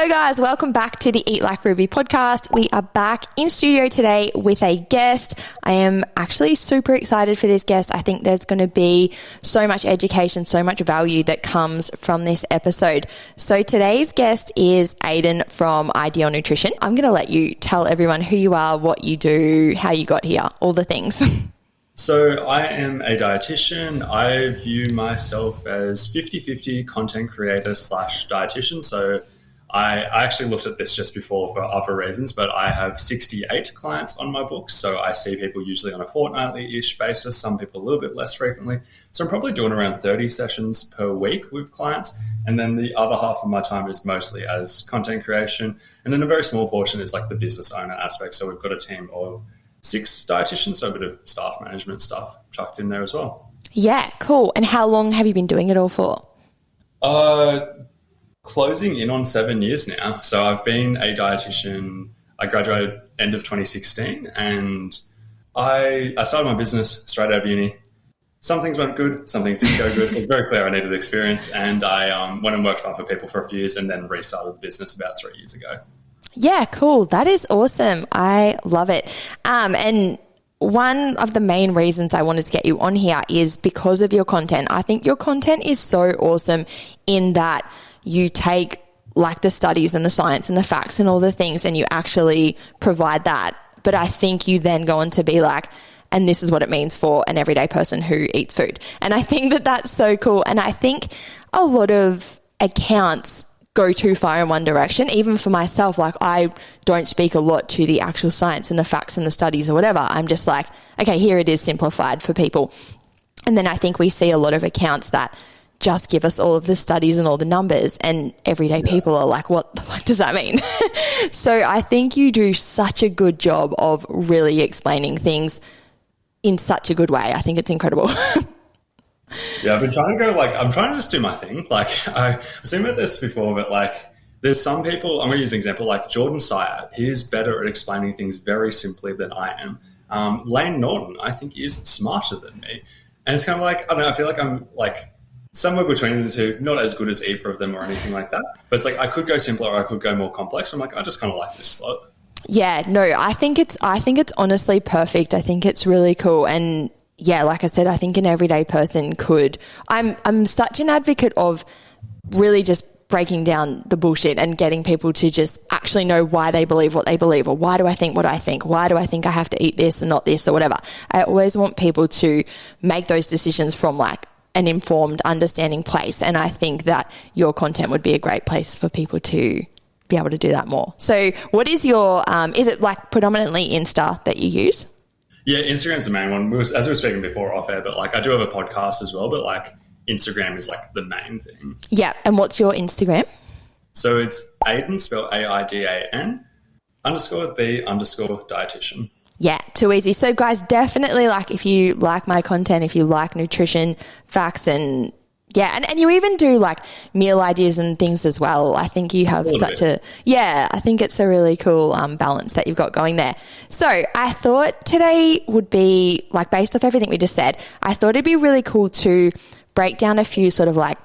Hello guys, welcome back to the Eat Like Ruby podcast. We are back in studio today with a guest. I am actually super excited for this guest. I think there's going to be so much education, so much value that comes from this episode. So today's guest is Aidan from Ideal Nutrition. I'm going to let you tell everyone who you are, what you do, how you got here, all the things. So I am a dietitian. I view myself as 50-50 content creator / dietitian. So I actually looked at this just before for other reasons, but I have 68 clients on my books. So I see people usually on a fortnightly-ish basis, some people a little bit less frequently. So I'm probably doing around 30 sessions per week with clients. And then the other half of my time is mostly as content creation. And then a very small portion is like the business owner aspect. So we've got a team of 6 dietitians, so a bit of staff management stuff chucked in there as well. Yeah, cool. And how long have you been doing it all for? Closing in on 7 years now. So I've been a dietitian. I graduated end of 2016 and I started my business straight out of uni. Some things went good, some things didn't go good. It was very clear I needed experience, and I went and worked for other people for a few years and then restarted the business about 3 years ago. Yeah, cool. That is awesome. I love it. And one of the main reasons I wanted to get you on here is because of your content. I think your content is so awesome in that you take like the studies and the science and the facts and all the things and you actually provide that. But I think you then go on to be like, and this is what it means for an everyday person who eats food. And I think that that's so cool. And I think a lot of accounts go too far in one direction. Even for myself, like I don't speak a lot to the actual science and the facts and the studies or whatever. I'm just like, okay, here it is simplified for people. And then I think we see a lot of accounts that just give us all of the studies and all the numbers, and everyday people are like, what the fuck does that mean? So I think you do such a good job of really explaining things in such a good way. I think it's incredible. Yeah, I've been trying to I'm trying to just do my thing. Like I've seen about this before, but like there's some people, I'm going to use an example, like Jordan Syatt. He's better at explaining things very simply than I am. Lane Norton, I think, is smarter than me. And it's kind of like, I don't know, I feel like I'm like somewhere between the two, not as good as either of them or anything like that. But it's like I could go simpler or I could go more complex. I'm like, I just kind of like this spot. Yeah, no, I think it's honestly perfect. I think it's really cool. And yeah, like I said, I think an everyday person could. I'm such an advocate of really just breaking down the bullshit and getting people to just actually know why they believe what they believe, or why do I think what I think? Why do I think I have to eat this and not this or whatever? I always want people to make those decisions from like an informed, understanding place. And I think that your content would be a great place for people to be able to do that more. So what is your, is it like predominantly Insta that you use? Yeah, Instagram's the main one. As we were speaking before off air, but like I do have a podcast as well, but like Instagram is like the main thing. Yeah. And what's your Instagram? So it's Aidan, spelled AIDAN, _the _dietitian. Yeah, too easy. So guys, definitely like if you like my content, if you like nutrition facts and yeah, and you even do like meal ideas and things as well. I think you have I think it's a really cool balance that you've got going there. So I thought today would be like, based off everything we just said, I thought it'd be really cool to break down a few sort of like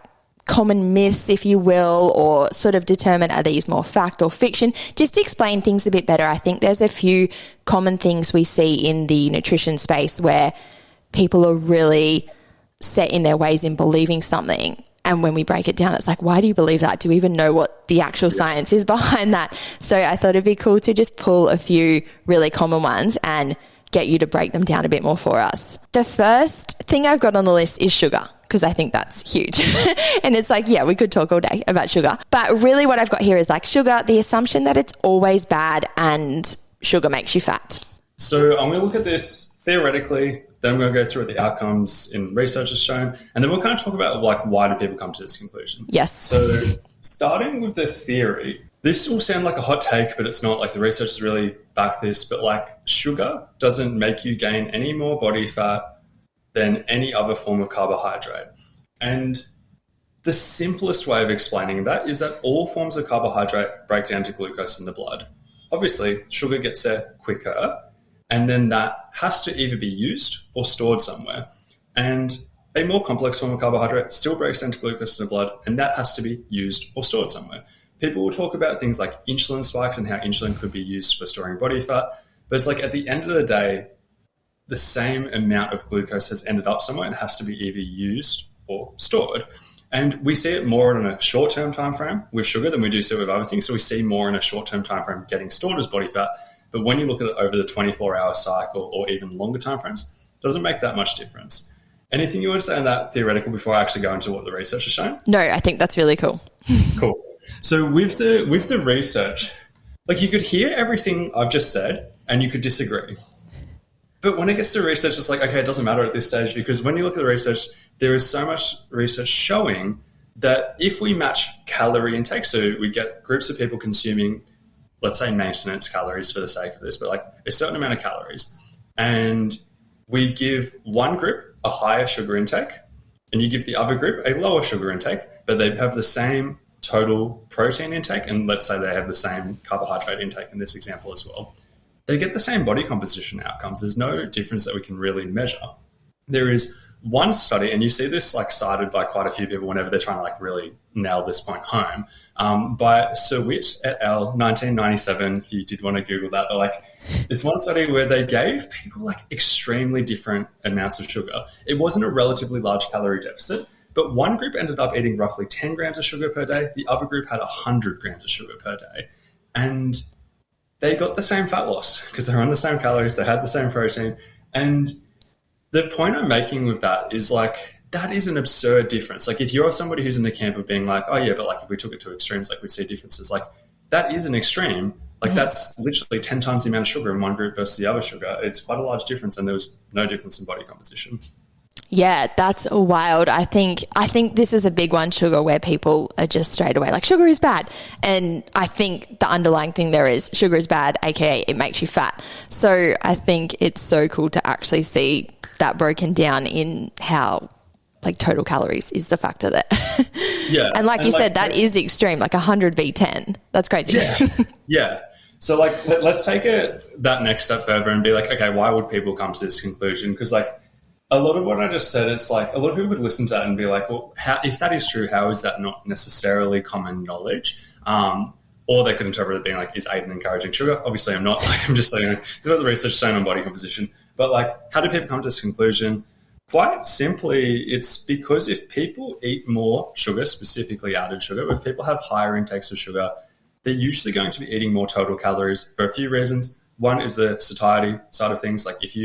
common myths, if you will, or sort of determine are these more fact or fiction, just to explain things a bit better. I think there's a few common things we see in the nutrition space where people are really set in their ways in believing something. And when we break it down, it's like, why do you believe that? Do we even know what the actual science is behind that? So I thought it'd be cool to just pull a few really common ones and get you to break them down a bit more for us. The first thing I've got on the list is sugar, because I think that's huge. And it's like, yeah, we could talk all day about sugar. But really what I've got here is like sugar, the assumption that it's always bad and sugar makes you fat. So I'm going to look at this theoretically, then I'm going to go through what the outcomes in research has shown, and then we'll kind of talk about like why do people come to this conclusion. Yes. So starting with the theory, this will sound like a hot take, but it's not. Like the research has really backed this, but like sugar doesn't make you gain any more body fat than any other form of carbohydrate. And the simplest way of explaining that is that all forms of carbohydrate break down to glucose in the blood. Obviously, sugar gets there quicker, and then that has to either be used or stored somewhere. And a more complex form of carbohydrate still breaks down to glucose in the blood, and that has to be used or stored somewhere. people will talk about things like insulin spikes and how insulin could be used for storing body fat. But it's like at the end of the day, the same amount of glucose has ended up somewhere and has to be either used or stored. And we see it more in a short-term time frame with sugar than we do see with other things. So we see more in a short-term time frame getting stored as body fat. But when you look at it over the 24-hour cycle or even longer time frames, it doesn't make that much difference. Anything you want to say on that theoretical before I actually go into what the research has shown? No, I think that's really cool. Cool. So with the research, like you could hear everything I've just said and you could disagree. But when it gets to research, it's like, okay, it doesn't matter at this stage, because when you look at the research, there is so much research showing that if we match calorie intake, so we get groups of people consuming, let's say maintenance calories for the sake of this, but like a certain amount of calories, and we give one group a higher sugar intake and you give the other group a lower sugar intake, but they have the same total protein intake, and let's say they have the same carbohydrate intake in this example as well, they get the same body composition outcomes. There's no difference that we can really measure. There is one study, and you see this like cited by quite a few people whenever they're trying to like really nail this point home, by Sir Witt et al. 1997, if you did want to Google that. But like, it's one study where they gave people like extremely different amounts of sugar. It wasn't a relatively large calorie deficit, but one group ended up eating roughly 10 grams of sugar per day. The other group had 100 grams of sugar per day. And they got the same fat loss because they're on the same calories, they had the same protein. And the point I'm making with that is like, that is an absurd difference. Like if you're somebody who's in the camp of being like, oh yeah, but like if we took it to extremes, like we'd see differences. Like that is an extreme. Like that's literally 10 times the amount of sugar in one group versus the other sugar. It's quite a large difference, and there was no difference in body composition. Yeah, that's wild. I think this is a big one, sugar, where people are just straight away like, sugar is bad. And I think the underlying thing there is sugar is bad, aka it makes you fat. So I think it's so cool to actually see that broken down in how like total calories is the factor there. Yeah. And like you said, that is extreme, like 100 v 10. That's crazy. Yeah. Yeah. So like, let's take that next step further and be like, okay, why would people come to this conclusion? Because like, a lot of what I just said, it's like a lot of people would listen to that and be like, well, if that is true, how is that not necessarily common knowledge? Or they could interpret it being like, is Aidan encouraging sugar? Obviously, I'm not. Like, I'm just saying, there's not the research shown on body composition. But like, how do people come to this conclusion? Quite simply, it's because if people eat more sugar, specifically added sugar, if people have higher intakes of sugar, they're usually going to be eating more total calories for a few reasons. One is the satiety side of things. Like if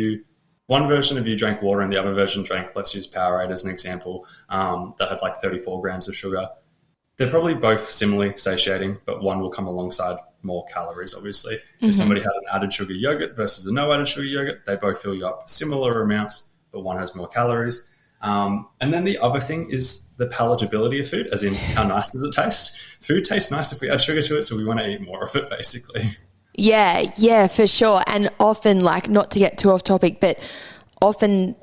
one version of you drank water and the other version drank, let's use Powerade as an example, that had like 34 grams of sugar. They're probably both similarly satiating, but one will come alongside more calories, obviously. Mm-hmm. If somebody had an added sugar yogurt versus a no added sugar yogurt, they both fill you up similar amounts, but one has more calories. And then the other thing is the palatability of food, as in how nice does it taste? Food tastes nice if we add sugar to it, so we want to eat more of it, basically. Yeah, for sure. And often, like, not to get too off topic, but often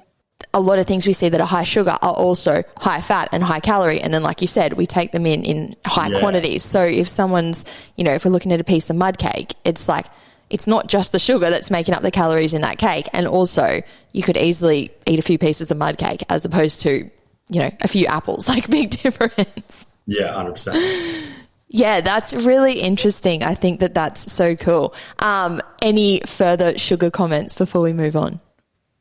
a lot of things we see that are high sugar are also high fat and high calorie. And then, like you said, we take them in high quantities. So if someone's, if we're looking at a piece of mud cake, it's like, it's not just the sugar that's making up the calories in that cake. And also you could easily eat a few pieces of mud cake as opposed to, a few apples, like big difference. Yeah, 100%. Yeah, that's really interesting. I think that's so cool. Any further sugar comments before we move on?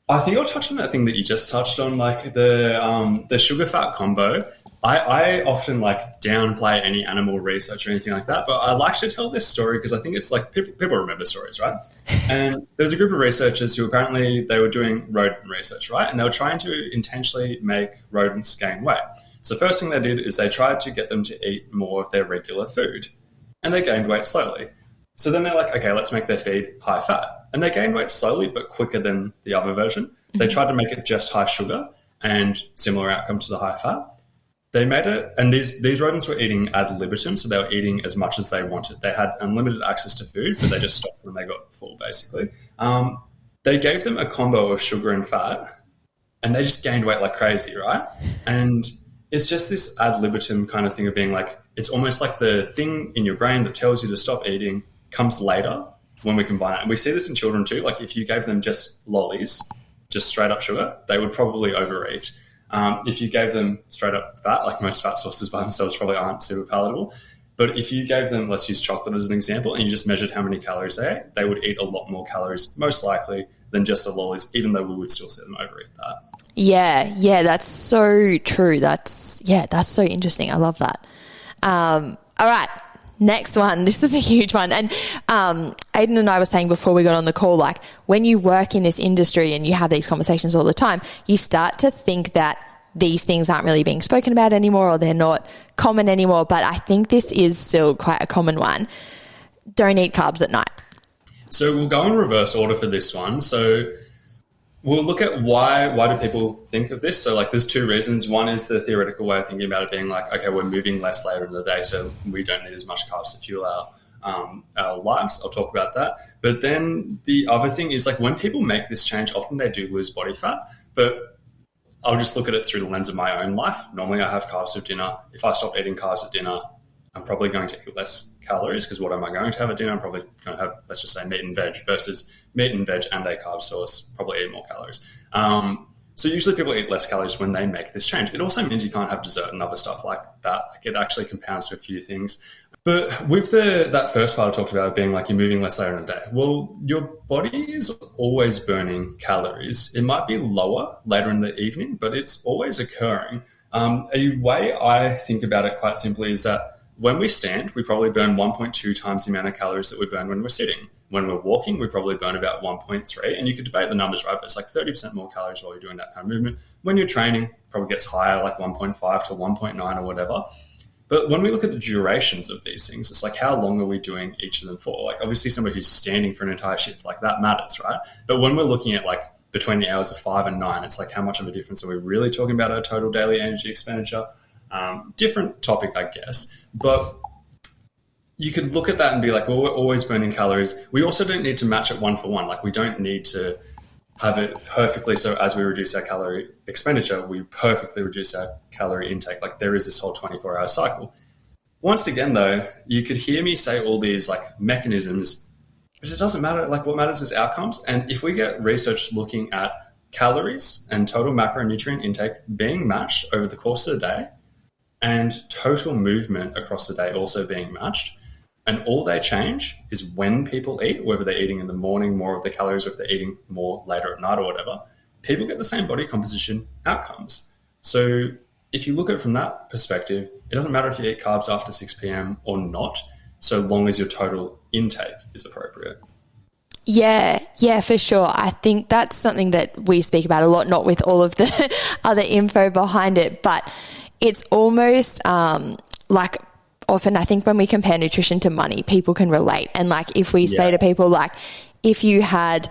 I think I'll touch on that thing that you just touched on, like the sugar fat combo. I often like downplay any animal research or anything like that, but I like to tell this story because I think it's like people remember stories, right? And there's a group of researchers who apparently they were doing rodent research, right? And they were trying to intentionally make rodents gain weight. So the first thing they did is they tried to get them to eat more of their regular food, and they gained weight slowly. So then they're like, okay, let's make their feed high fat. And they gained weight slowly but quicker than the other version. Mm-hmm. They tried to make it just high sugar and similar outcome to the high fat. They made it, and these rodents were eating ad libitum, so they were eating as much as they wanted. They had unlimited access to food, but they just stopped when they got full, basically. They gave them a combo of sugar and fat, and they just gained weight like crazy, right? And it's just this ad libitum kind of thing of being like, it's almost like the thing in your brain that tells you to stop eating comes later when we combine it. And we see this in children too. Like if you gave them just lollies, just straight up sugar, they would probably overeat. If you gave them straight up fat, like most fat sources by themselves probably aren't super palatable. But if you gave them, let's use chocolate as an example, and you just measured how many calories they ate, they would eat a lot more calories, most likely, than just the lollies, even though we would still see them overeat that. Yeah, that's so true. That's so interesting. I love that. All right, next one. This is a huge one. And Aidan and I were saying before we got on the call, like when you work in this industry and you have these conversations all the time, you start to think that these things aren't really being spoken about anymore or they're not common anymore. But I think this is still quite a common one. Don't eat carbs at night. So we'll go in reverse order for this one. So we'll look at why do people think of this. So like there's two reasons. One is the theoretical way of thinking about it being like, okay, we're moving less later in the day, so we don't need as much carbs to fuel our lives. I'll talk about that. But then the other thing is like when people make this change, often they do lose body fat, but I'll just look at it through the lens of my own life. Normally I have carbs for dinner. If I stop eating carbs at dinner, I'm probably going to eat less calories because what am I going to have at dinner? I'm probably going to have, let's just say, meat and veg versus meat and veg and a carb source, probably eat more calories. So usually people eat less calories when they make this change. It also means you can't have dessert and other stuff like that. Like it actually compounds to a few things. But with that first part I talked about, it being like you're moving less later in the day. Well, your body is always burning calories. It might be lower later in the evening, but it's always occurring. A way I think about it quite simply is that when we stand, we probably burn 1.2 times the amount of calories that we burn when we're sitting. When we're walking, we probably burn about 1.3. And you could debate the numbers, right? But it's like 30% more calories while you're doing that kind of movement. When you're training, probably gets higher, like 1.5 to 1.9 or whatever. But when we look at the durations of these things, it's like how long are we doing each of them for? Like obviously somebody who's standing for an entire shift, like that matters, right? But when we're looking at like between the hours of 5 and 9, it's like how much of a difference are we really talking about our total daily energy expenditure? Different topic, I guess. But you could look at that and be like, well, we're always burning calories. We also don't need to match it one for one. Like we don't need to have it perfectly. So as we reduce our calorie expenditure, we perfectly reduce our calorie intake. Like there is this whole 24-hour cycle. Once again, though, you could hear me say all these like mechanisms, but it doesn't matter. Like what matters is outcomes. And if we get research looking at calories and total macronutrient intake being matched over the course of the day and total movement across the day also being matched, and all they change is when people eat, whether they're eating in the morning more of the calories or if they're eating more later at night or whatever, people get the same body composition outcomes. So if you look at it from that perspective, it doesn't matter if you eat carbs after 6 p.m. or not, so long as your total intake is appropriate. Yeah, for sure. I think that's something that we speak about a lot, not with all of the other info behind it, but it's almost like often I think when we compare nutrition to money, people can relate. And like if we say to people like, if you had,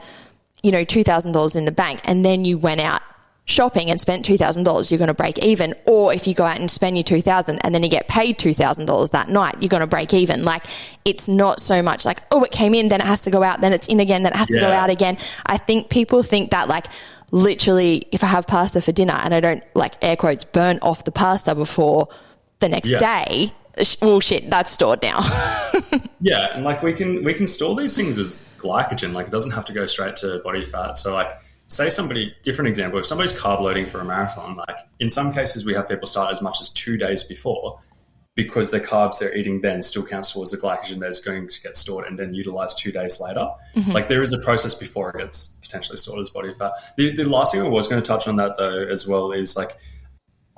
$2,000 in the bank and then you went out shopping and spent $2,000, you're going to break even. Or if you go out and spend your $2,000 and then you get paid $2,000 that night, you're going to break even. Like it's not so much like, oh, it came in, then it has to go out, then it's in again, then it has to go out again. I think people think that like literally if I have pasta for dinner and I don't like air quotes burn off the pasta before the next day, well, shit, that's stored now. Yeah, and like we can store these things as glycogen. Like it doesn't have to go straight to body fat. So like say different example, if somebody's carb loading for a marathon, like in some cases we have people start as much as 2 days before because the carbs they're eating then still counts towards the glycogen that's going to get stored and then utilized 2 days later. Mm-hmm. Like there is a process before it gets potentially stored as body fat. The last thing I was going to touch on that though as well is like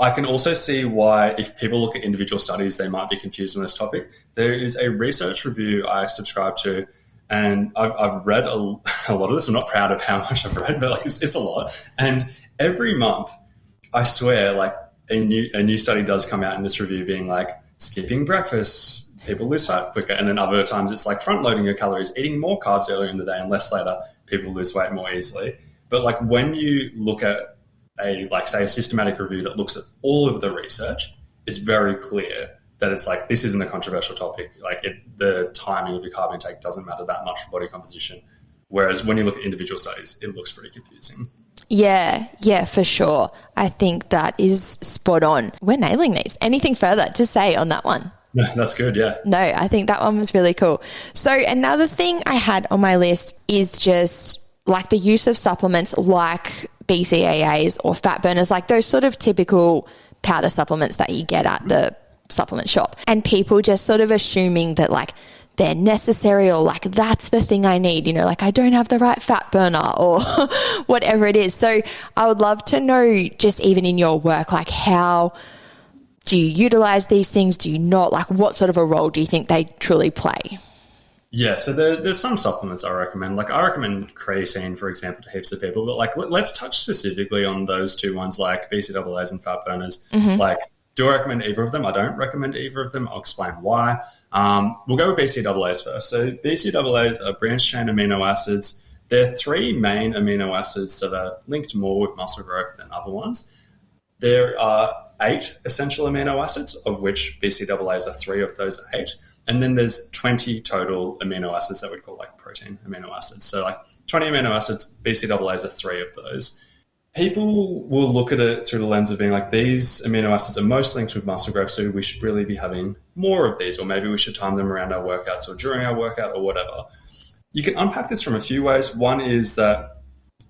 I can also see why if people look at individual studies, they might be confused on this topic. There is a research review I subscribe to, and I've read a lot of this. I'm not proud of how much I've read, but like it's a lot. And every month, I swear, like a new study does come out in this review being like skipping breakfast, people lose fat quicker. And then other times it's like front loading your calories, eating more carbs earlier in the day and less later, people lose weight more easily. But like when you look at a systematic review that looks at all of the research, it's very clear that it's like, this isn't a controversial topic. Like the timing of your carb intake doesn't matter that much for body composition. Whereas when you look at individual studies, it looks pretty confusing. Yeah, for sure. I think that is spot on. We're nailing these. Anything further to say on that one? No, that's good, yeah. No, I think that one was really cool. So another thing I had on my list is just like the use of supplements like BCAAs or fat burners, like those sort of typical powder supplements that you get at the supplement shop, and people just sort of assuming that like they're necessary or like that's the thing I need, you know, like I don't have the right fat burner or whatever it is. So I would love to know, just even in your work, like how do you utilize these things? Do you not? Like what sort of a role do you think they truly play? Yeah, so there's some supplements I recommend. Like I recommend creatine, for example, to heaps of people. But like let's touch specifically on those two ones, like BCAAs and fat burners. Like, do I recommend either of them? I don't recommend either of them. I'll explain why. We'll go with BCAAs first. So BCAAs are branched-chain amino acids. There are three main amino acids that are linked more with muscle growth than other ones. There are 8 essential amino acids, of which BCAAs are 3 of those 8. And then there's 20 total amino acids that we'd call like protein amino acids. So like 20 amino acids, BCAAs are 3 of those. People will look at it through the lens of being like, these amino acids are most linked with muscle growth, so we should really be having more of these, or maybe we should time them around our workouts or during our workout or whatever. You can unpack this from a few ways. One is that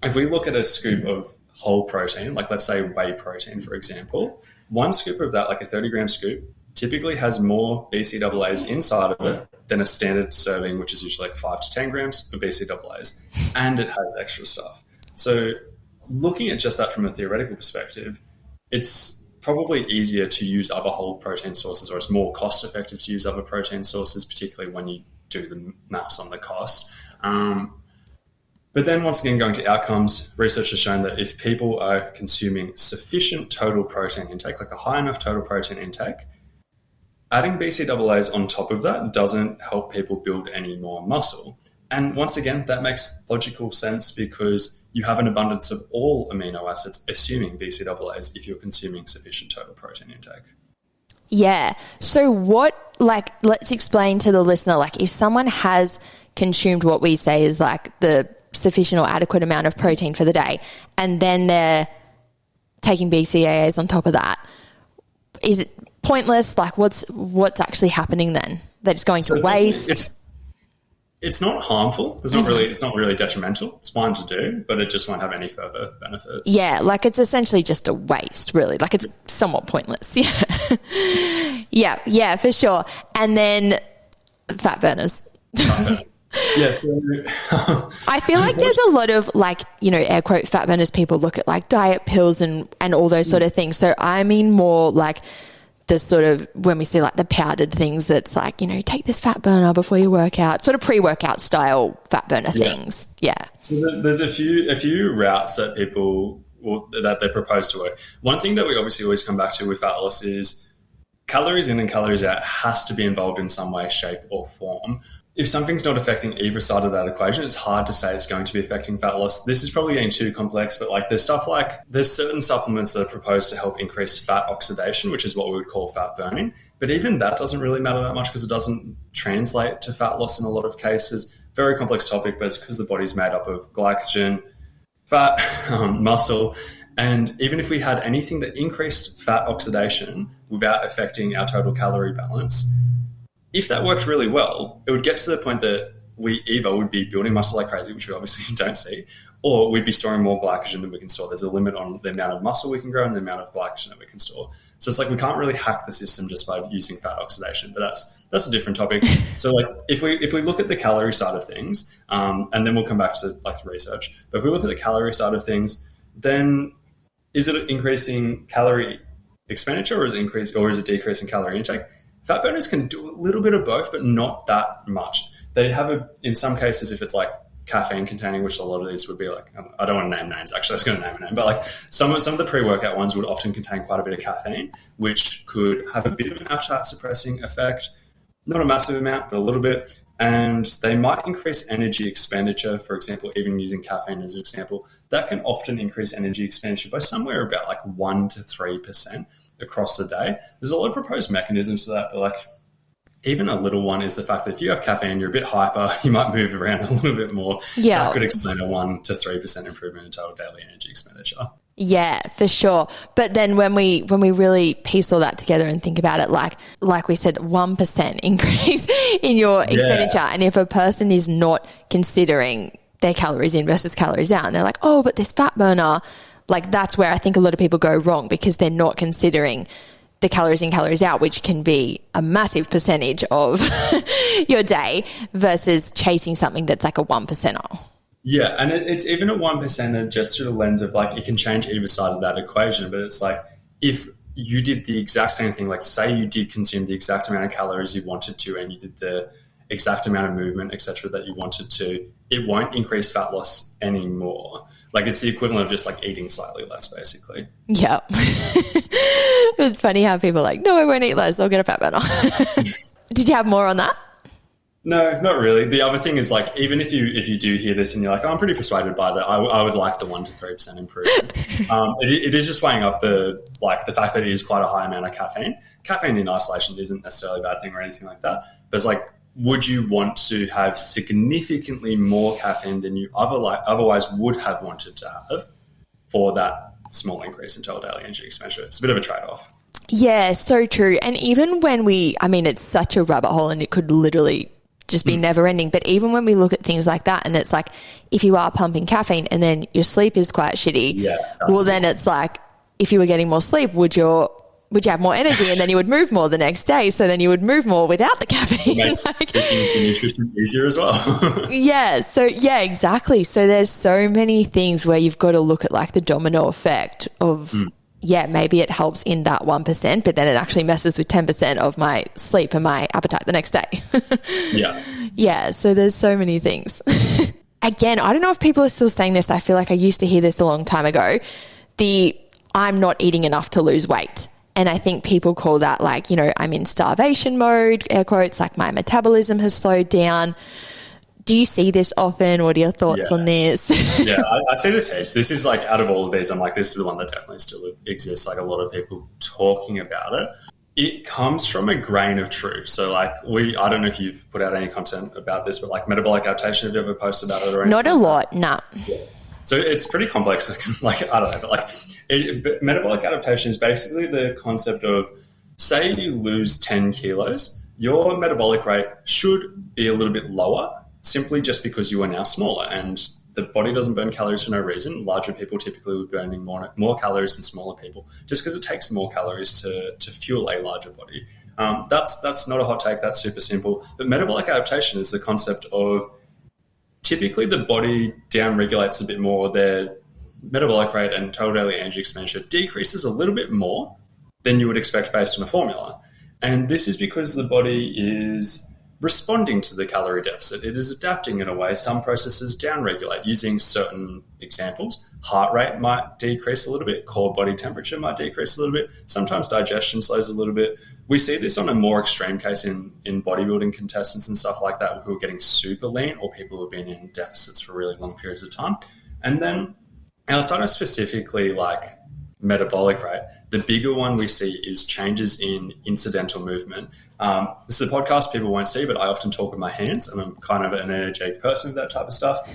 if we look at a scoop of whole protein, like let's say whey protein, for example, one scoop of that, like a 30-gram scoop, typically has more BCAAs inside of it than a standard serving, which is usually like 5 to 10 grams of BCAAs, and it has extra stuff. So looking at just that from a theoretical perspective, it's probably easier to use other whole protein sources, or it's more cost effective to use other protein sources, particularly when you do the maths on the cost. But then once again, going to outcomes, research has shown that if people are consuming sufficient total protein intake, like a high enough total protein intake, adding BCAAs on top of that doesn't help people build any more muscle. And once again, that makes logical sense because you have an abundance of all amino acids, assuming BCAAs, if you're consuming sufficient total protein intake. Yeah. So what, like, let's explain to the listener, like if someone has consumed what we say is like the sufficient or adequate amount of protein for the day, and then they're taking BCAAs on top of that, is it pointless? Like what's actually happening then? They're just going to waste? It's not harmful. It's not really detrimental. It's fine to do, but it just won't have any further benefits. Yeah, like it's essentially just a waste, really. Like it's somewhat pointless. Yeah. Yeah, for sure. And then fat burners. Yeah, so I feel like there's a lot of like, you know, air quote fat burners, people look at like diet pills and all those sort of things. So I mean more like the sort of, when we see like the powdered things that's like, you know, take this fat burner before you work out, sort of pre-workout style fat burner things. Yeah. So there's a few routes that that they propose to work. One thing that we obviously always come back to with fat loss is calories in and calories out has to be involved in some way, shape or form. If something's not affecting either side of that equation, it's hard to say it's going to be affecting fat loss. This is probably getting too complex, but like there's certain supplements that are proposed to help increase fat oxidation, which is what we would call fat burning. But even that doesn't really matter that much because it doesn't translate to fat loss in a lot of cases. Very complex topic, but it's because the body's made up of glycogen, fat, muscle. And even if we had anything that increased fat oxidation without affecting our total calorie balance, if that worked really well, it would get to the point that we either would be building muscle like crazy, which we obviously don't see, or we'd be storing more glycogen than we can store. There's a limit on the amount of muscle we can grow and the amount of glycogen that we can store. So it's like we can't really hack the system just by using fat oxidation, but that's a different topic. So like if we look at the calorie side of things, and then we'll come back to like research, but if we look at the calorie side of things, then is it increasing calorie expenditure or is it decreasing calorie intake? Fat burners can do a little bit of both, but not that much. They have in some cases, if it's like caffeine containing, which a lot of these would be like, I don't want to name names, actually I was going to name a name, but like some of the pre-workout ones would often contain quite a bit of caffeine, which could have a bit of an appetite suppressing effect, not a massive amount, but a little bit. And they might increase energy expenditure, for example, even using caffeine as an example, that can often increase energy expenditure by somewhere about like 1 to 3% across the day. There's a lot of proposed mechanisms for that, but like even a little one is the fact that if you have caffeine, you're a bit hyper, you might move around a little bit more. Yeah. That could explain a 1 to 3% improvement in total daily energy expenditure. Yeah, for sure. But then when we really piece all that together and think about it, like we said, 1% increase in your expenditure. And if a person is not considering their calories in versus calories out, and they're like, oh, but this fat burner, like that's where I think a lot of people go wrong because they're not considering the calories in, calories out, which can be a massive percentage of your day, versus chasing something that's like a 1%er. Yeah, and it's even a 1%er just through the lens of like it can change either side of that equation. But it's like if you did the exact same thing, like say you did consume the exact amount of calories you wanted to and you did the exact amount of movement, etc., that you wanted to, it won't increase fat loss anymore. Like it's the equivalent of just like eating slightly less, basically. Yeah. It's funny how people are like, no, I won't eat less, I'll get a fat burner. Did you have more on that? No, not really. The other thing is like, even if you do hear this and you're like, oh, I'm pretty persuaded by that, I would like the 1 to 3% improvement. It is just weighing up the fact that it is quite a high amount of caffeine. Caffeine in isolation isn't necessarily a bad thing or anything like that. But it's like, would you want to have significantly more caffeine than you otherwise would have wanted to have for that small increase in total daily energy expenditure? It's a bit of a trade-off. Yeah, so true. And even when it's such a rabbit hole and it could literally just be never ending. But even when we look at things like that, and it's like, if you are pumping caffeine and then your sleep is quite shitty, then it's like, if you were getting more sleep, would you have more energy, and then you would move more the next day? So then you would move more without the caffeine. Making some nutrition easier as well. Yeah, exactly. So there's so many things where you've got to look at like the domino effect of, maybe it helps in that 1%, but then it actually messes with 10% of my sleep and my appetite the next day. Yeah, so there's so many things. Again, I don't know if people are still saying this. I feel like I used to hear this a long time ago. I'm not eating enough to lose weight. And I think people call that like, I'm in starvation mode, air quotes, like my metabolism has slowed down. Do you see this often? What are your thoughts on this? I see this heaps. This is like, out of all of these, I'm like, this is the one that definitely still exists. Like a lot of people talking about it. It comes from a grain of truth. So like I don't know if you've put out any content about this, but like metabolic adaptation, have you ever posted about it or anything? Not a lot, nah. Yeah. So it's pretty complex. Like, I don't know, but like metabolic adaptation is basically the concept of, say you lose 10 kilos, your metabolic rate should be a little bit lower simply just because you are now smaller, and the body doesn't burn calories for no reason. Larger people typically will be burning more calories than smaller people just because it takes more calories to fuel a larger body. That's not a hot take. That's super simple. But metabolic adaptation is the concept of, typically the body down-regulates a bit more. Their metabolic rate and total daily energy expenditure decreases a little bit more than you would expect based on a formula. And this is because the body is responding to the calorie deficit. It is adapting in a way. Some processes down-regulate using certain examples. Heart rate might decrease a little bit. Core body temperature might decrease a little bit. Sometimes digestion slows a little bit. We see this on a more extreme case in bodybuilding contestants and stuff like that, who are getting super lean, or people who have been in deficits for really long periods of time. And then outside of specifically like metabolic rate, the bigger one we see is changes in incidental movement. This is a podcast people won't see, but I often talk with my hands, and I'm kind of an energetic person with that type of stuff.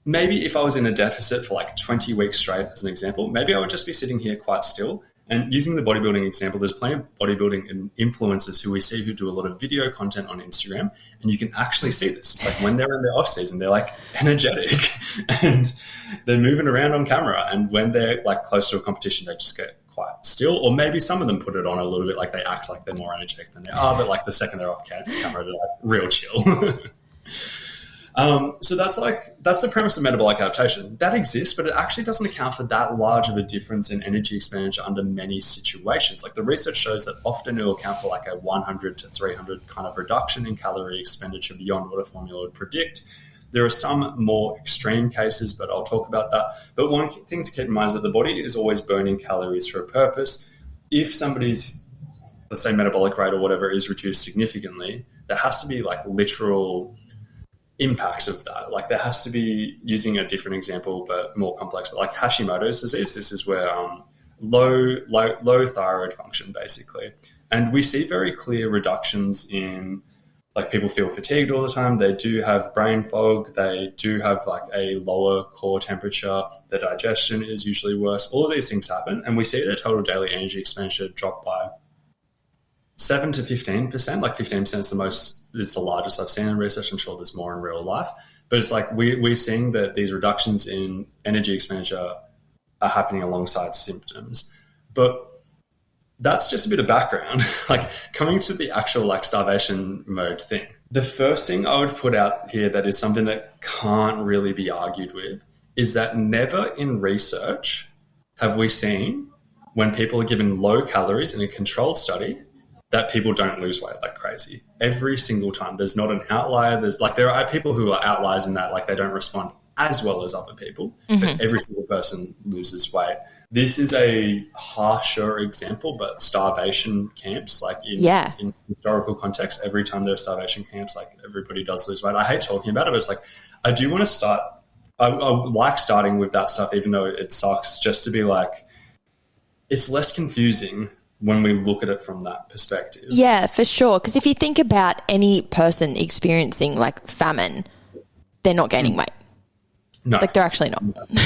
Maybe if I was in a deficit for like 20 weeks straight, as an example, maybe I would just be sitting here quite still. And using the bodybuilding example, there's plenty of bodybuilding influencers who we see who do a lot of video content on Instagram, and you can actually see this. It's like when they're in their off season, they're like energetic and they're moving around on camera. And when they're like close to a competition, they just get quite still. Or maybe some of them put it on a little bit, like they act like they're more energetic than they are, but like the second they're off camera, they're like real chill. So that's the premise of metabolic adaptation. That exists, but it actually doesn't account for that large of a difference in energy expenditure under many situations. Like the research shows that often it will account for like a 100 to 300 kind of reduction in calorie expenditure beyond what a formula would predict. There are some more extreme cases, but I'll talk about that. But one thing to keep in mind is that the body is always burning calories for a purpose. If somebody's, let's say, metabolic rate or whatever is reduced significantly, there has to be like literal impacts of that. Like there has to be, using a different example but more complex, but like Hashimoto's disease, this is where low thyroid function basically, and we see very clear reductions in, like, people feel fatigued all the time, they do have brain fog, they do have like a lower core temperature, their digestion is usually worse. All of these things happen, and we see their total daily energy expenditure drop by 7 to 15%. Like 15% is the largest I've seen in research. I'm sure there's more in real life, but it's like we're seeing that these reductions in energy expenditure are happening alongside symptoms. But that's just a bit of background. Like coming to the actual like starvation mode thing. The first thing I would put out here that is something that can't really be argued with is that never in research have we seen when people are given low calories in a controlled study that people don't lose weight like crazy. Every single time. There's not an outlier. There are people who are outliers in that like they don't respond as well as other people, but every single person loses weight. This is a harsher example, but starvation camps, like in historical context, every time there are starvation camps, like everybody does lose weight. I hate talking about it, but it's like I do want to start. I like starting with that stuff, even though it sucks, just to be like, it's less confusing when we look at it from that perspective. Yeah, for sure. Because if you think about any person experiencing like famine, they're not gaining weight. No. Like they're actually not. No.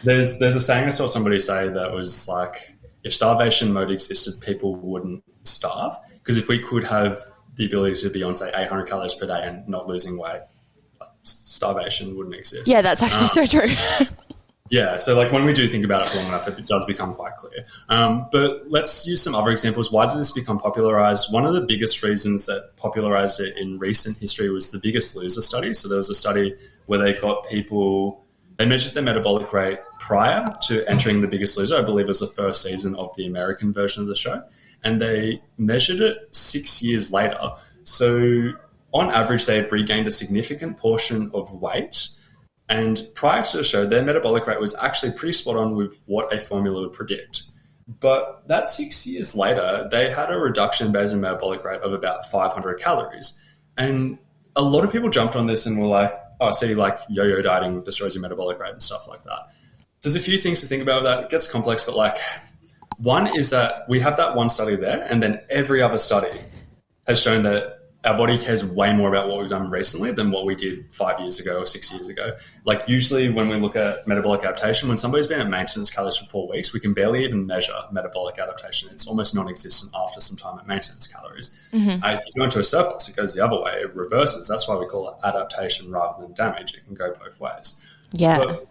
There's a saying I saw somebody say that was like, if starvation mode existed, people wouldn't starve. Because if we could have the ability to be on, say, 800 calories per day and not losing weight, starvation wouldn't exist. Yeah, that's actually so true. Yeah, so like when we do think about it for long enough, it does become quite clear. But let's use some other examples. Why did this become popularized? One of the biggest reasons that popularized it in recent history was the Biggest Loser study. So there was a study where they got people, they measured their metabolic rate prior to entering The Biggest Loser. I believe it was the first season of the American version of the show. And they measured it 6 years later. So on average, they had regained a significant portion of weight. And prior to the show, their metabolic rate was actually pretty spot on with what a formula would predict. But that 6 years later, they had a reduction in basal metabolic rate of about 500 calories. And a lot of people jumped on this and were like, oh, see, like yo-yo dieting destroys your metabolic rate and stuff like that. There's a few things to think about with that. It gets complex, but like one is that we have that one study there, and then every other study has shown that our body cares way more about what we've done recently than what we did 5 years ago or 6 years ago. Like usually when we look at metabolic adaptation, when somebody's been at maintenance calories for 4 weeks, we can barely even measure metabolic adaptation. It's almost non-existent after some time at maintenance calories. If you go into a surplus, it goes the other way. It reverses. That's why we call it adaptation rather than damage. It can go both ways. Yeah. But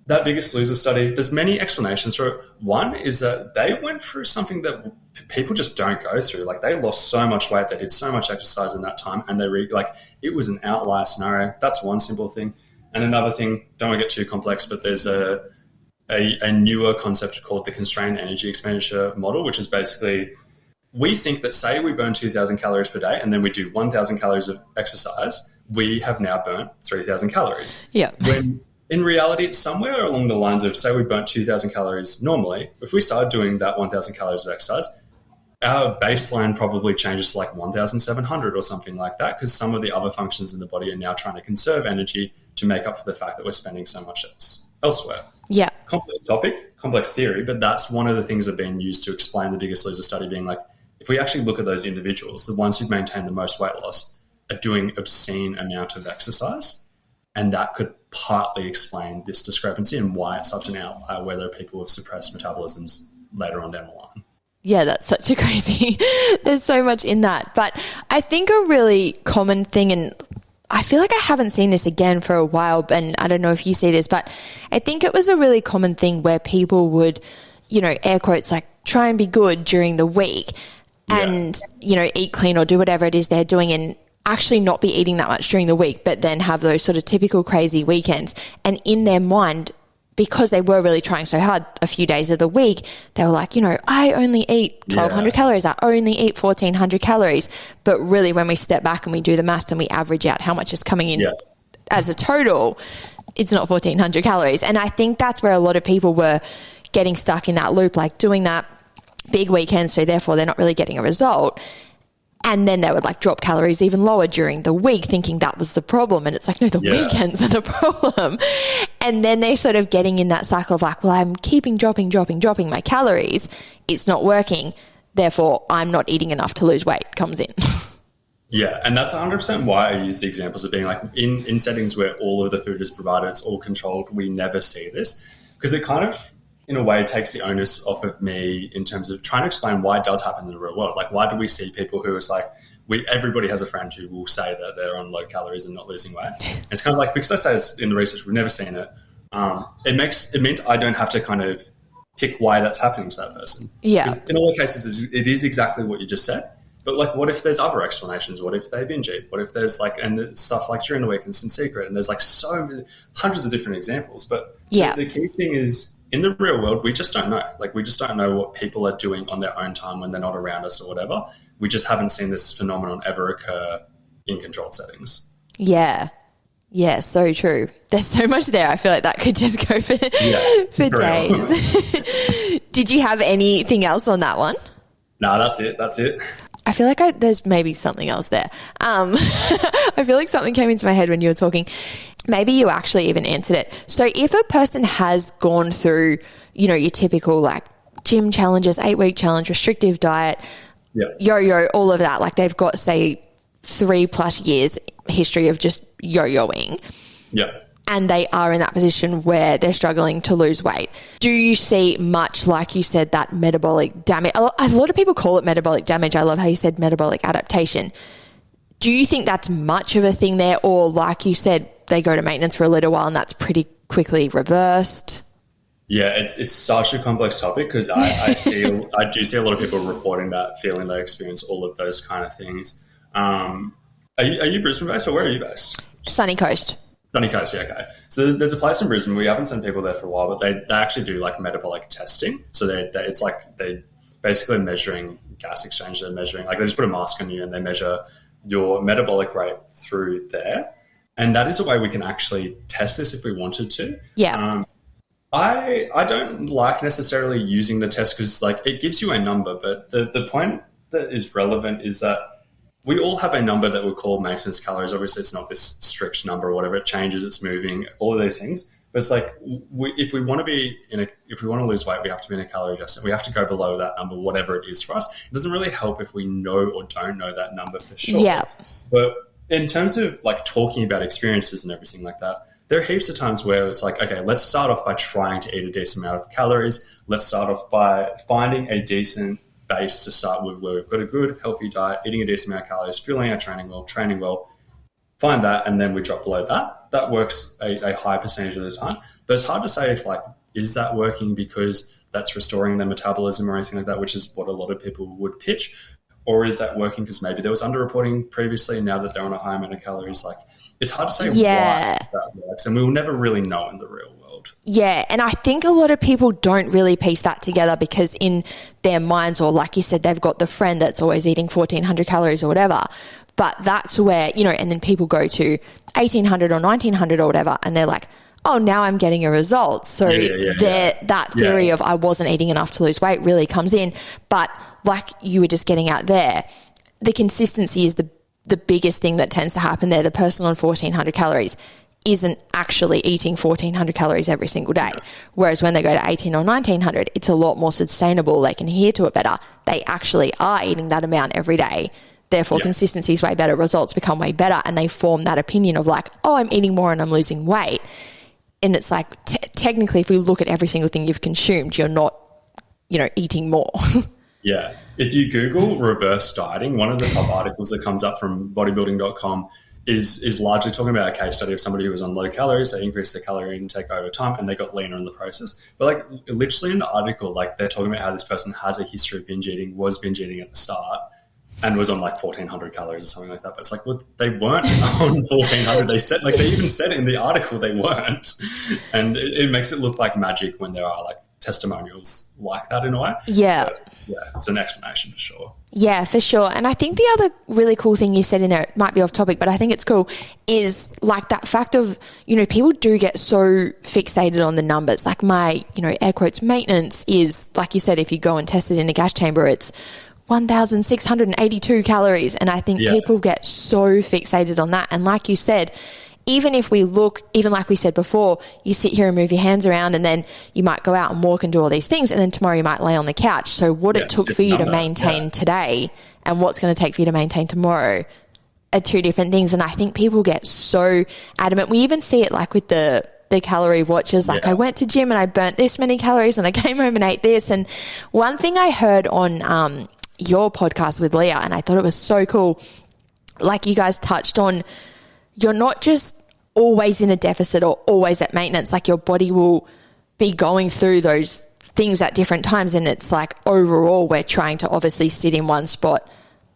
that Biggest Loser study, there's many explanations for it. One is that they went through something that people just don't go through. Like they lost so much weight, they did so much exercise in that time, and it was an outlier scenario. That's one simple thing. And another thing, don't want to get too complex, but there's a newer concept called the constrained energy expenditure model, which is basically we think that say we burn 2,000 calories per day and then we do 1,000 calories of exercise, we have now burnt 3,000 calories. Yeah. When in reality, it's somewhere along the lines of, say we burnt 2,000 calories normally. If we started doing that 1,000 calories of exercise, our baseline probably changes to like 1,700 or something like that, because some of the other functions in the body are now trying to conserve energy to make up for the fact that we're spending so much elsewhere. Yeah. Complex topic, complex theory, but that's one of the things that have been used to explain the Biggest Loser study being like, if we actually look at those individuals, the ones who've maintained the most weight loss are doing obscene amount of exercise. And that could partly explain this discrepancy and why it's such an outlier where there are people with suppressed metabolisms later on down the line. Yeah, that's such a crazy, there's so much in that. But I think a really common thing, and I feel like I haven't seen this again for a while, and I don't know if you see this, but I think it was a really common thing where people would, air quotes, like try and be good during the week and, eat clean or do whatever it is they're doing and actually not be eating that much during the week, but then have those sort of typical crazy weekends. And in their mind, because they were really trying so hard a few days of the week, they were like, I only eat 1,200 calories. I only eat 1,400 calories. But really, when we step back and we do the maths and we average out how much is coming in as a total, it's not 1,400 calories. And I think that's where a lot of people were getting stuck in that loop, like doing that big weekend, so therefore they're not really getting a result. And then they would like drop calories even lower during the week, thinking that was the problem. And it's like, no, the weekends are the problem. And then they're sort of getting in that cycle of like, well, I'm keeping dropping my calories. It's not working. Therefore, I'm not eating enough to lose weight comes in. Yeah, and that's 100% why I use the examples of being like in settings where all of the food is provided, it's all controlled. We never see this because it kind of, in a way, takes the onus off of me in terms of trying to explain why it does happen in the real world. Like, why do we see people who is like, everybody has a friend who will say that they're on low calories and not losing weight. And it's kind of like, because I say this in the research, we've never seen it. It means I don't have to kind of pick why that's happening to that person. Yeah. Because in all cases, it is exactly what you just said. But like, what if there's other explanations? What if they binge eat? What if there's like, and stuff like during the week and it's in secret, and there's like so many, hundreds of different examples. But the key thing is, in the real world, we just don't know. Like, we just don't know what people are doing on their own time when they're not around us or whatever. We just haven't seen this phenomenon ever occur in controlled settings. Yeah. Yeah, so true. There's so much there. I feel like that could just go for days. Did you have anything else on that one? No, that's it. I feel like there's maybe something else there. I feel like something came into my head when you were talking. Maybe you actually even answered it. So if a person has gone through, you know, your typical like gym challenges, 8-week challenge, restrictive diet, yo-yo, all of that, like they've got, say, 3+ years history of just yo-yoing. Yeah. And they are in that position where they're struggling to lose weight. Do you see much, like you said, that metabolic damage? A lot of people call it metabolic damage. I love how you said metabolic adaptation. Do you think that's much of a thing there? Or like you said, they go to maintenance for a little while and that's pretty quickly reversed? Yeah, it's such a complex topic because I do see a lot of people reporting that, feeling they experience all of those kind of things. Are you Brisbane based or where are you based? Sunny Coast. Sunny Coast, yeah, okay. So there's a place in Brisbane. We haven't sent people there for a while, but they actually do like metabolic testing. So it's like they basically measuring gas exchange. They're measuring, like they just put a mask on you and they measure your metabolic rate through there. And that is a way we can actually test this if we wanted to. Yeah. I don't like necessarily using the test because like it gives you a number, but the point that is relevant is that we all have a number that we call maintenance calories. Obviously, it's not this strict number or whatever. It changes, it's moving, all of these things. But it's like if we want to lose weight, we have to be in a calorie deficit. We have to go below that number, whatever it is for us. It doesn't really help if we know or don't know that number for sure. Yeah. But in terms of like talking about experiences and everything like that, there are heaps of times where it's like, okay, let's start off by trying to eat a decent amount of calories. Let's start off by finding a decent base to start with where we've got a good, healthy diet, eating a decent amount of calories, fueling our training well, find that, and then we drop below that. That works a high percentage of the time. But it's hard to say if like, is that working because that's restoring their metabolism or anything like that, which is what a lot of people would pitch. Or is that working because maybe there was underreporting previously and now that they're on a high amount of calories? Like, it's hard to say why that works. And we will never really know in the real world. Yeah, and I think a lot of people don't really piece that together because in their minds, or like you said, they've got the friend that's always eating 1,400 calories or whatever. But that's where, you know, and then people go to 1,800 or 1,900 or whatever, and they're like, oh, now I'm getting a result. So that theory of I wasn't eating enough to lose weight really comes in. But like you were just getting out there, the consistency is the biggest thing that tends to happen there. The person on 1,400 calories isn't actually eating 1,400 calories every single day. Whereas when they go to 1,800 or 1,900, it's a lot more sustainable. They can adhere to it better. They actually are eating that amount every day. Therefore, consistency is way better. Results become way better. And they form that opinion of like, oh, I'm eating more and I'm losing weight. And it's like, technically, if we look at every single thing you've consumed, you're not, you know, eating more. Yeah. If you Google reverse dieting, one of the top articles that comes up from bodybuilding.com is largely talking about a case study of somebody who was on low calories. They increased their calorie intake over time and they got leaner in the process. But like literally in the article, like they're talking about how this person has a history of binge eating, was binge eating at the start and was on like 1,400 calories or something like that. But it's like, well, they weren't on 1,400. They said, like, they even said in the article they weren't. And it makes it look like magic when there are like testimonials like that in a way. Yeah. But, yeah, it's an explanation for sure. Yeah, for sure. And I think the other really cool thing you said in there, it might be off topic, but I think it's cool, is like that fact of, you know, people do get so fixated on the numbers. Like my, you know, air quotes maintenance is, like you said, if you go and test it in a gas chamber, it's 1,682 calories. And I think people get so fixated on that. And like you said, even if we look, even like we said before, you sit here and move your hands around and then you might go out and walk and do all these things and then tomorrow you might lay on the couch. So what it took for you to maintain today and what's going to take for you to maintain tomorrow are two different things. And I think people get so adamant. We even see it like with the calorie watches. Like I went to gym and I burnt this many calories and I came home and ate this. And one thing I heard on your podcast with Leah, and I thought it was so cool, like you guys touched on, you're not just always in a deficit or always at maintenance. Like your body will be going through those things at different times. And it's like overall, we're trying to obviously sit in one spot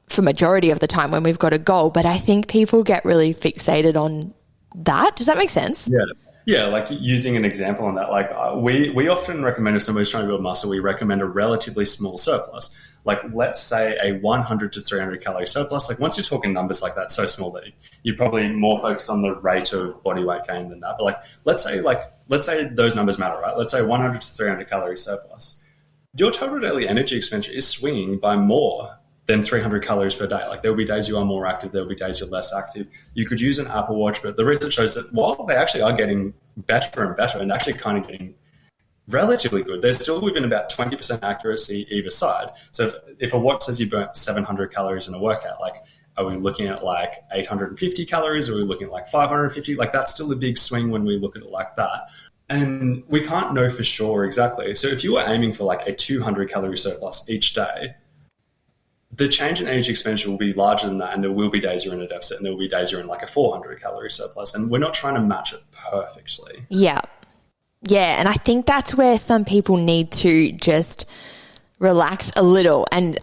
for majority of the time when we've got a goal. But I think people get really fixated on that. Does that make sense? Yeah. Yeah, like using an example on that, like we often recommend if somebody's trying to build muscle, we recommend a relatively small surplus. Like let's say a 100 to 300 calorie surplus. Like once you're talking numbers like that, so small that you're probably more focused on the rate of body weight gain than that. But let's say those numbers matter, right? Let's say 100 to 300 calorie surplus. Your total daily energy expenditure is swinging by more than 300 calories per day. Like there will be days you are more active, there will be days you're less active. You could use an Apple Watch, but the research shows that while they actually are getting better and better and actually kind of getting relatively good, they're still within about 20% accuracy either side. So if a watch says you burnt 700 calories in a workout, like are we looking at like 850 calories? Or are we looking at like 550? Like that's still a big swing when we look at it like that. And we can't know for sure exactly. So if you were aiming for like a 200 calorie surplus each day, the change in energy expenditure will be larger than that, and there will be days you're in a deficit, and there will be days you're in like a 400 calorie surplus, and we're not trying to match it perfectly. Yeah. Yeah, and I think that's where some people need to just relax a little and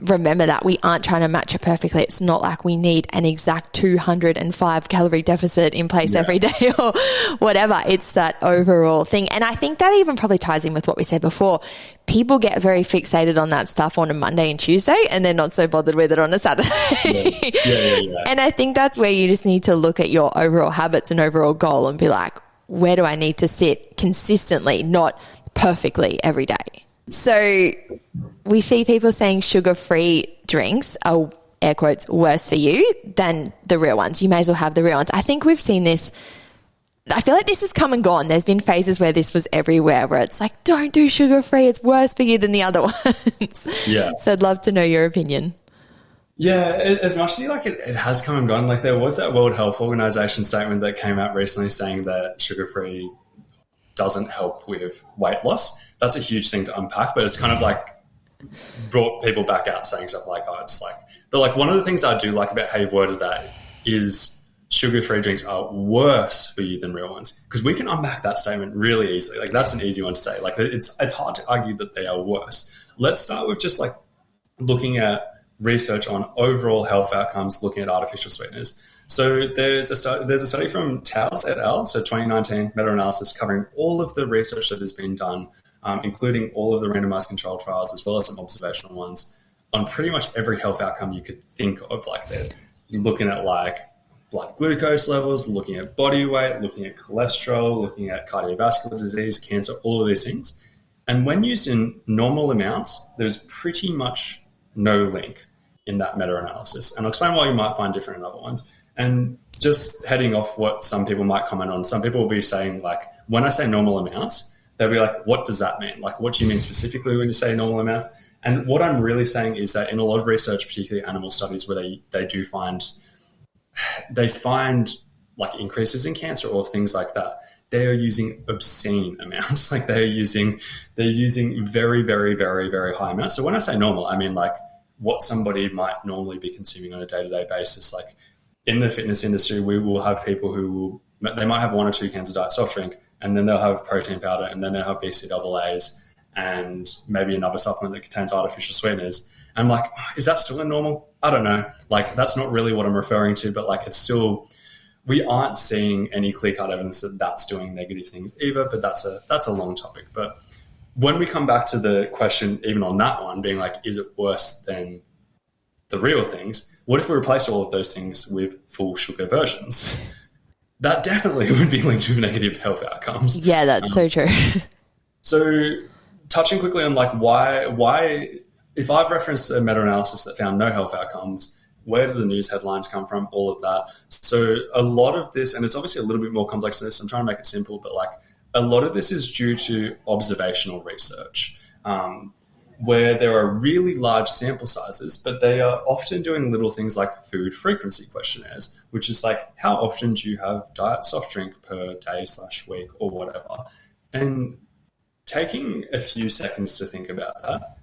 remember that we aren't trying to match it perfectly. It's not like we need an exact 205 calorie deficit in place every day or whatever. It's that overall thing. And I think that even probably ties in with what we said before. People get very fixated on that stuff on a Monday and Tuesday, and they're not so bothered with it on a Saturday. Yeah. And I think that's where you just need to look at your overall habits and overall goal and be like, where do I need to sit consistently, not perfectly every day? So we see people saying sugar-free drinks are, air quotes, worse for you than the real ones. You may as well have the real ones. I think we've seen this. I feel like this has come and gone. There's been phases where this was everywhere, where it's like, don't do sugar-free. It's worse for you than the other ones. Yeah. So I'd love to know your opinion. Yeah, as much as it has come and gone. Like there was that World Health Organization statement that came out recently saying that sugar-free doesn't help with weight loss. That's a huge thing to unpack, but it's kind of like brought people back out saying stuff like, oh, it's like, but like one of the things I do like about how you've worded that is sugar-free drinks are worse for you than real ones, because we can unpack that statement really easily. Like that's an easy one to say. Like it's hard to argue that they are worse. Let's start with just like looking at research on overall health outcomes, looking at artificial sweeteners. So there's a study from Taos et al., so 2019 meta-analysis covering all of the research that has been done, including all of the randomized controlled trials as well as some observational ones on pretty much every health outcome you could think of. Like they're looking at like blood glucose levels, looking at body weight, looking at cholesterol, looking at cardiovascular disease, cancer, all of these things. And when used in normal amounts, there's pretty much no link in that meta-analysis. And I'll explain why you might find different in other ones. And just heading off what some people might comment on, some people will be saying, like, when I say normal amounts, they'll be like, what does that mean? Like, what do you mean specifically when you say normal amounts? And what I'm really saying is that in a lot of research, particularly animal studies, where they do find like increases in cancer or things like that, they are using obscene amounts. Like they're using very, very, very, very high amounts. So when I say normal, I mean like what somebody might normally be consuming on a day-to-day basis. Like in the fitness industry, we will have people they might have 1 or 2 cans of diet soft drink, and then they'll have protein powder, and then they'll have BCAAs and maybe another supplement that contains artificial sweeteners. And I'm like, is that still a normal? I don't know. Like that's not really what I'm referring to, but like it's still, we aren't seeing any clear-cut evidence that that's doing negative things either, but that's a long topic. But when we come back to the question, even on that one, being like, is it worse than the real things? What if we replace all of those things with full sugar versions? That definitely would be linked with negative health outcomes. Yeah, that's so true. So touching quickly on like why, if I've referenced a meta-analysis that found no health outcomes, where do the news headlines come from? All of that. So a lot of this, and it's obviously a little bit more complex than this, I'm trying to make it simple, but like a lot of this is due to observational research, where there are really large sample sizes, but they are often doing little things like food frequency questionnaires, which is like, how often do you have diet soft drink per day/week or whatever? And taking a few seconds to think about that,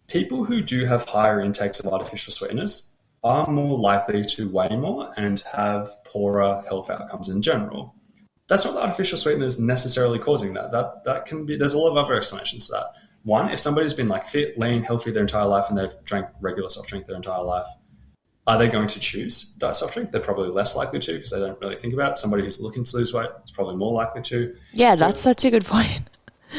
people who do have higher intakes of artificial sweeteners are more likely to weigh more and have poorer health outcomes in general. that's not the artificial sweeteners necessarily causing that. That can be, there's a lot of other explanations to that. One, if somebody's been like fit, lean, healthy their entire life and they've drank regular soft drink their entire life, are they going to choose diet soft drink? They're probably less likely to because they don't really think about it. Somebody who's looking to lose weight is probably more likely to. Yeah, that's such a good point.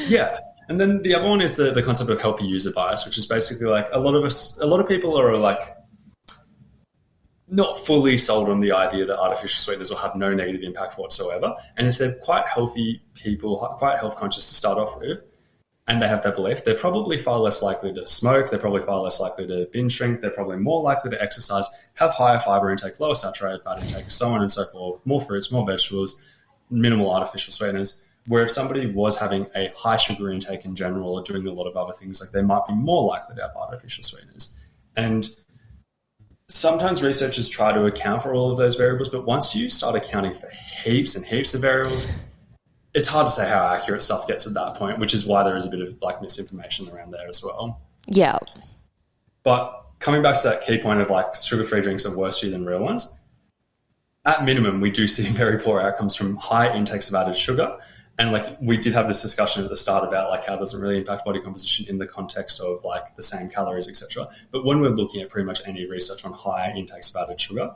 Yeah. And then the other one is the concept of healthy user bias, which is basically like a lot of people are like not fully sold on the idea that artificial sweeteners will have no negative impact whatsoever. And if they're quite healthy people, quite health conscious to start off with, and they have that belief, they're probably far less likely to smoke, they're probably far less likely to binge drink, they're probably more likely to exercise, have higher fiber intake, lower saturated fat intake, so on and so forth, more fruits, more vegetables, minimal artificial sweeteners. Where if somebody was having a high sugar intake in general or doing a lot of other things, like they might be more likely to have artificial sweeteners. And sometimes researchers try to account for all of those variables, but once you start accounting for heaps and heaps of variables, it's hard to say how accurate stuff gets at that point, which is why there is a bit of like misinformation around there as well. Yeah. But coming back to that key point of like sugar-free drinks are worse for you than real ones, at minimum, we do see very poor outcomes from high intakes of added sugar. And like we did have this discussion at the start about like how does it really impact body composition in the context of like the same calories, etc. But when we're looking at pretty much any research on high intakes of added sugar,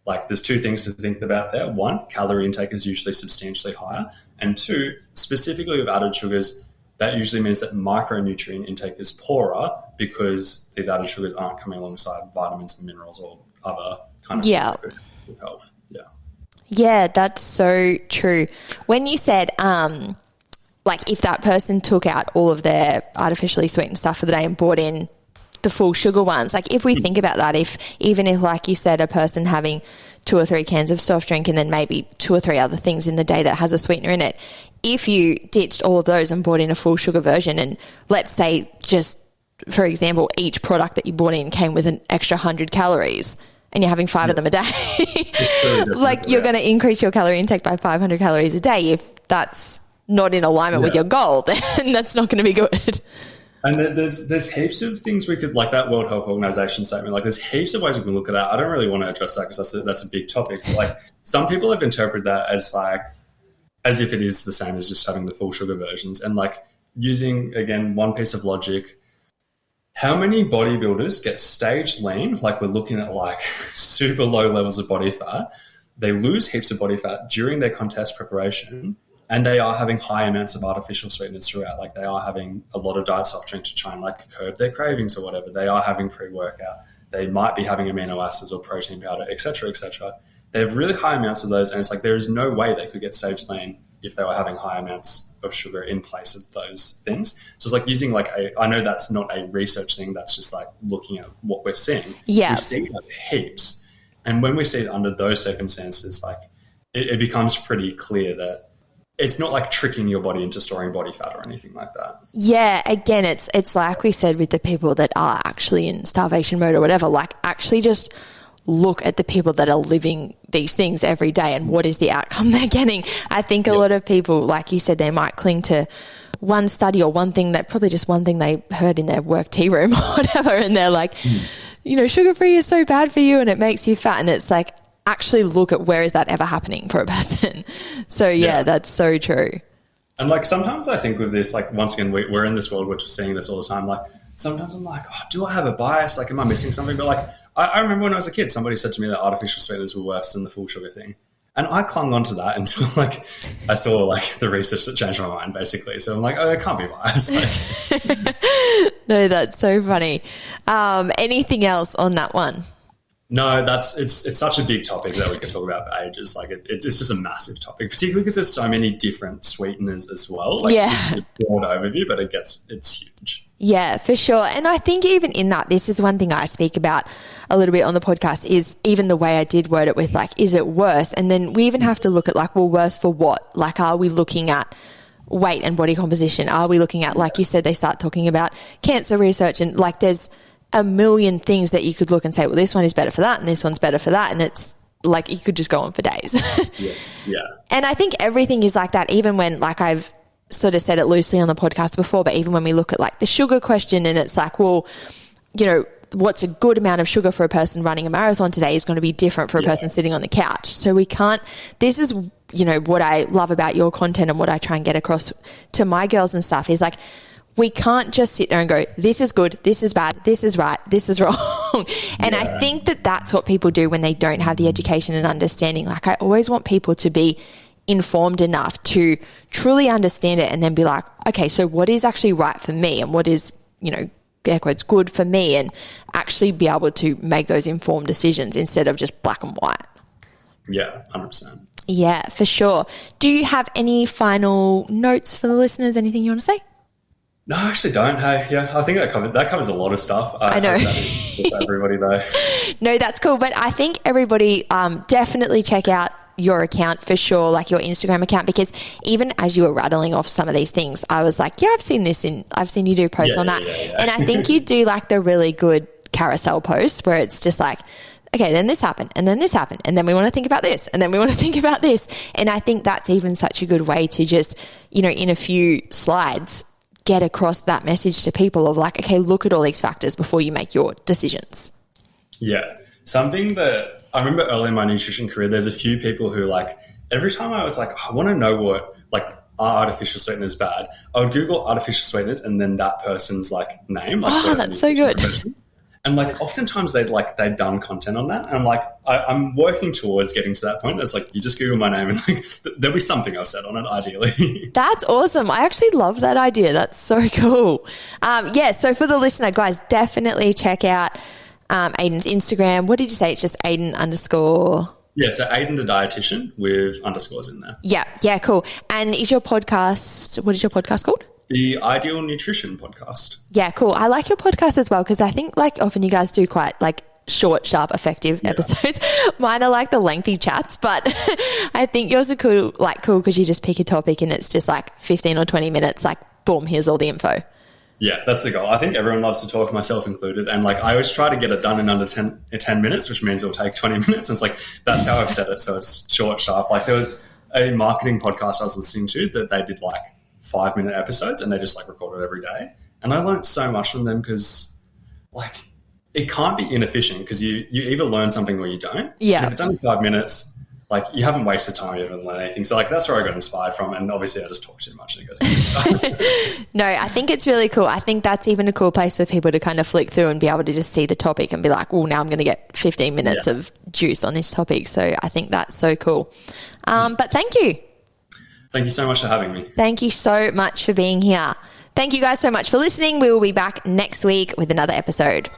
like there's two things to think about there. One, calorie intake is usually substantially higher. And two, specifically with added sugars, that usually means that micronutrient intake is poorer because these added sugars aren't coming alongside vitamins and minerals or other kind of things that could help with health. Yeah. Yeah, that's so true. When you said, like if that person took out all of their artificially sweetened stuff for the day and bought in the full sugar ones, like if we think about that, even if like you said, a person having 2 or 3 cans of soft drink and then maybe 2 or 3 other things in the day that has a sweetener in it, if you ditched all of those and bought in a full sugar version, and let's say just for example, each product that you bought in came with an extra 100 calories and you're having 5 of them a day, like you're going to increase your calorie intake by 500 calories a day. If that's not in alignment with your goal, then that's not going to be good. And there's heaps of things we could, like that World Health Organization statement, like there's heaps of ways we can look at that. I don't really want to address that because that's a big topic. But like some people have interpreted that as like, as if it is the same as just having the full sugar versions. And like using, again, one piece of logic, how many bodybuilders get stage lean? Like we're looking at like super low levels of body fat. They lose heaps of body fat during their contest preparation, and they are having high amounts of artificial sweeteners throughout. Like they are having a lot of diet soft drink to try and like curb their cravings or whatever. They are having pre-workout. They might be having amino acids or protein powder, et cetera, et cetera. They have really high amounts of those, and it's like there is no way they could get stage lean if they were having high amounts of sugar in place of those things. So it's like using like I know that's not a research thing, that's just like looking at what we're seeing. Yeah. We see it heaps. And when we see it under those circumstances, like it becomes pretty clear that it's not like tricking your body into storing body fat or anything like that. Yeah, again, it's like we said with the people that are actually in starvation mode or whatever, like actually just look at the people that are living these things every day and what is the outcome they're getting. I think a lot of people, like you said, they might cling to one study or one thing they heard in their work tea room or whatever, and they're like, you know, sugar-free is so bad for you and it makes you fat. And it's like, actually look at where is that ever happening for a person. So yeah, that's so true. And like sometimes I think with this, like once again, we're in this world which is seeing this all the time. Like sometimes I'm like, oh, do I have a bias? Like, am I missing something? But like, I remember when I was a kid, somebody said to me that artificial sweeteners were worse than the full sugar thing. And I clung on to that until like I saw like the research that changed my mind basically. So I'm like, oh, it can't be biased. Like, no, that's so funny. Anything else on that one? No, it's such a big topic that we could talk about for ages. Like it's just a massive topic, particularly because there's so many different sweeteners as well. Like this is a broad overview, but it's huge. Yeah, for sure. And I think even in that, this is one thing I speak about a little bit on the podcast is even the way I did word it with like, is it worse? And then we even have to look at like, well, worse for what? Like, are we looking at weight and body composition? Are we looking at, like you said, they start talking about cancer research and like there's a million things that you could look and say, well, this one is better for that and this one's better for that. And it's like, you could just go on for days. Yeah. And I think everything is like that, even when like I've sort of said it loosely on the podcast before, but even when we look at like the sugar question and it's like, well, you know, what's a good amount of sugar for a person running a marathon today is going to be different for a person sitting on the couch. So we can't, this is you know, what I love about your content and what I try and get across to my girls and stuff is like, we can't just sit there and go, this is good, this is bad, this is right, this is wrong. And I think that that's what people do when they don't have the education and understanding. Like, I always want people to be informed enough to truly understand it and then be like, okay, so what is actually right for me and what is, you know, air quotes, good for me, and actually be able to make those informed decisions instead of just black and white. Yeah, 100%. Yeah, for sure. Do you have any final notes for the listeners? Anything you want to say? No, I actually don't. Hey, yeah, I think that covers a lot of stuff. I know. That is good for everybody though. No, that's cool. But I think everybody definitely check out your account for sure, like your Instagram account, because even as you were rattling off some of these things, I was like, yeah, I've seen you do posts on that. Yeah. And I think you do like the really good carousel posts where it's just like, okay, then this happened and then this happened and then we want to think about this and then we want to think about this. And I think that's even such a good way to just, you know, in a few slides, get across that message to people of like, okay, look at all these factors before you make your decisions. Yeah. Something that I remember early in my nutrition career, there's a few people who like, every time I was like, I want to know what, like, are artificial sweeteners bad? I would Google artificial sweeteners and then that person's like name. Like, oh, that's so good. And like oftentimes they'd done content on that. And I'm like, I'm working towards getting to that point. It's like, you just Google my name and like there'll be something I've said on it ideally. That's awesome. I actually love that idea. That's so cool. Yeah, so for the listener, guys, definitely check out Aidan's Instagram. What did you say? It's just Aidan _ Yeah, so Aidan the dietitian with underscores in there. Yeah, cool. And what is your podcast called? The Ideal Nutrition Podcast. Yeah, cool. I like your podcast as well because I think like often you guys do quite like short, sharp, effective episodes. Mine are like the lengthy chats, but I think yours are cool because you just pick a topic and it's just like 15 or 20 minutes, like boom, here's all the info. Yeah, that's the goal. I think everyone loves to talk, myself included. And like I always try to get it done in under 10 minutes, which means it'll take 20 minutes. And it's like, that's how I've set it. So it's short, sharp. Like there was a marketing podcast I was listening to that they did like 5-minute episodes and they just like recorded every day. And I learned so much from them because like it can't be inefficient because you either learn something or you don't. Yeah. And if it's only 5 minutes, like you haven't wasted time, you haven't learned anything. So like that's where I got inspired from. And obviously I just talk too much and it goes. No, I think it's really cool. I think that's even a cool place for people to kind of flick through and be able to just see the topic and be like, well, now I'm going to get 15 minutes of juice on this topic. So I think that's so cool. But thank you. Thank you so much for having me. Thank you so much for being here. Thank you guys so much for listening. We will be back next week with another episode.